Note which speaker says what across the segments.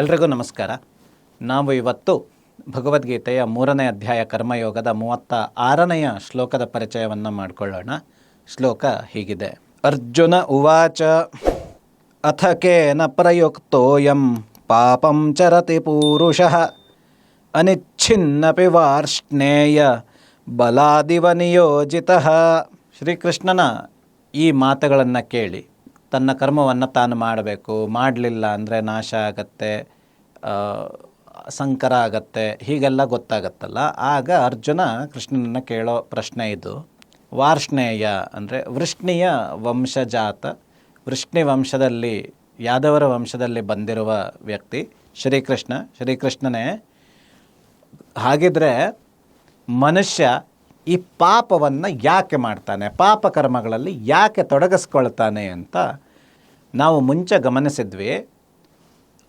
Speaker 1: ಎಲ್ರಿಗೂ ನಮಸ್ಕಾರ. ನಾವು ಇವತ್ತು ಭಗವದ್ಗೀತೆಯ 3ನೇ ಅಧ್ಯಾಯ ಕರ್ಮಯೋಗದ 36ನೆಯ ಶ್ಲೋಕದ ಪರಿಚಯವನ್ನು ಮಾಡಿಕೊಳ್ಳೋಣ. ಶ್ಲೋಕ ಹೀಗಿದೆ: ಅರ್ಜುನ ಉವಾಚ ಅಥ ಕೇನ ಪ್ರಯುಕ್ತೋಯಂ ಪಾಪಂ ಚರತಿ ಪೂರುಷಃ ಅನಿಚ್ಛಿನ್ನಪಿ ವಾರ್ಷ್ಣೇಯ ಬಲಾದಿವ ನಿಯೋಜಿತಃ. ಶ್ರೀಕೃಷ್ಣನ ಈ ಮಾತುಗಳನ್ನು ಕೇಳಿ ತನ್ನ ಕರ್ಮವನ್ನು ತಾನು ಮಾಡಬೇಕು, ಮಾಡಲಿಲ್ಲ ಅಂದರೆ ನಾಶ ಆಗತ್ತೆ, ಸಂಕರ ಆಗತ್ತೆ, ಹೀಗೆಲ್ಲ ಗೊತ್ತಾಗತ್ತಲ್ಲ. ಆಗ ಅರ್ಜುನ ಕೃಷ್ಣನನ್ನು ಕೇಳೋ ಪ್ರಶ್ನೆ ಇದು. ವಾರ್ಷ್ಣೇಯ ಅಂದರೆ ವೃಷ್ಣಿಯ ವಂಶಜಾತ, ವೃಷ್ಣಿ ವಂಶದಲ್ಲಿ, ಯಾದವರ ವಂಶದಲ್ಲಿ ಬಂದಿರುವ ವ್ಯಕ್ತಿ ಶ್ರೀಕೃಷ್ಣನೇ. ಹಾಗಿದ್ರೆ ಮನುಷ್ಯ ಈ ಪಾಪವನ್ನು ಯಾಕೆ ಮಾಡ್ತಾನೆ, ಪಾಪ ಕರ್ಮಗಳಲ್ಲಿ ಯಾಕೆ ತೊಡಗಿಸ್ಕೊಳ್ತಾನೆ ಅಂತ ನಾವು ಮುಂಚೆ ಗಮನಿಸಿದ್ವಿ.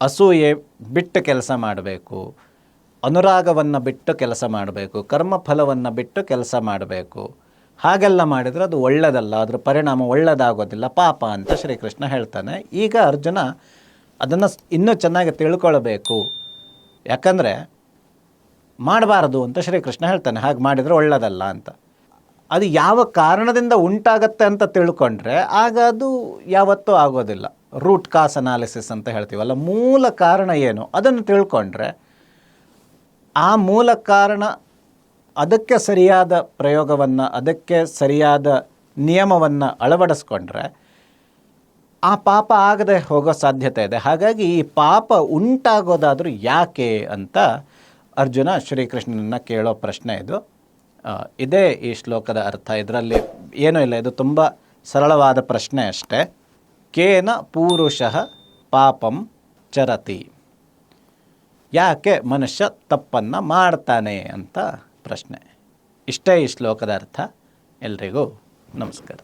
Speaker 1: ಅಸೂಯೆ ಬಿಟ್ಟು ಕೆಲಸ ಮಾಡಬೇಕು, ಅನುರಾಗವನ್ನು ಬಿಟ್ಟು ಕೆಲಸ ಮಾಡಬೇಕು, ಕರ್ಮಫಲವನ್ನು ಬಿಟ್ಟು ಕೆಲಸ ಮಾಡಬೇಕು. ಹಾಗೆಲ್ಲ ಮಾಡಿದರೆ ಅದು ಒಳ್ಳೆಯದಲ್ಲ, ಅದರ ಪರಿಣಾಮ ಒಳ್ಳೆಯದಾಗೋದಿಲ್ಲ, ಪಾಪ ಅಂತ ಶ್ರೀಕೃಷ್ಣ ಹೇಳ್ತಾನೆ. ಈಗ ಅರ್ಜುನ ಅದನ್ನು ಇನ್ನೂ ಚೆನ್ನಾಗಿ ತಿಳ್ಕೊಳ್ಬೇಕು, ಯಾಕಂದರೆ ಮಾಡಬಾರ್ದು ಅಂತ ಶ್ರೀಕೃಷ್ಣ ಹೇಳ್ತಾನೆ. ಹಾಗೆ ಮಾಡಿದರೆ ಒಳ್ಳೆಯದಲ್ಲ ಅಂತ. ಅದು ಯಾವ ಕಾರಣದಿಂದ ಉಂಟಾಗತ್ತೆ ಅಂತ ತಿಳ್ಕೊಂಡ್ರೆ ಆಗ ಅದು ಯಾವತ್ತೂ ಆಗೋದಿಲ್ಲ. ರೂಟ್ ಕಾಸ್ ಅನಾಲಿಸಿಸ್ ಅಂತ ಹೇಳ್ತೀವಲ್ಲ, ಮೂಲ ಕಾರಣ ಏನು ಅದನ್ನು ತಿಳ್ಕೊಂಡ್ರೆ, ಆ ಮೂಲ ಕಾರಣ, ಅದಕ್ಕೆ ಸರಿಯಾದ ಪ್ರಯೋಗವನ್ನು, ಅದಕ್ಕೆ ಸರಿಯಾದ ನಿಯಮವನ್ನು ಅಳವಡಿಸ್ಕೊಂಡ್ರೆ ಆ ಪಾಪ ಆಗದೆ ಹೋಗೋ ಸಾಧ್ಯತೆ ಇದೆ. ಹಾಗಾಗಿ ಈ ಪಾಪ ಉಂಟಾಗೋದಾದರೂ ಯಾಕೆ ಅಂತ ಅರ್ಜುನ ಶ್ರೀಕೃಷ್ಣನನ್ನು ಕೇಳೋ ಪ್ರಶ್ನೆ ಇದು. ಇದೇ ಈ ಶ್ಲೋಕದ ಅರ್ಥ. ಇದರಲ್ಲಿ ಏನೂ ಇಲ್ಲ, ಇದು ತುಂಬ ಸರಳವಾದ ಪ್ರಶ್ನೆ ಅಷ್ಟೇ. ಕೇನ ಪೂರುಷಃ ಪಾಪಂ ಚರತಿ, ಯಾಕೆ ಮನುಷ್ಯ ತಪ್ಪನ್ನು ಮಾಡ್ತಾನೆ ಅಂತ ಪ್ರಶ್ನೆ. ಇಷ್ಟೇ ಈ ಶ್ಲೋಕದ ಅರ್ಥ. ಎಲ್ರಿಗೂ ನಮಸ್ಕಾರ.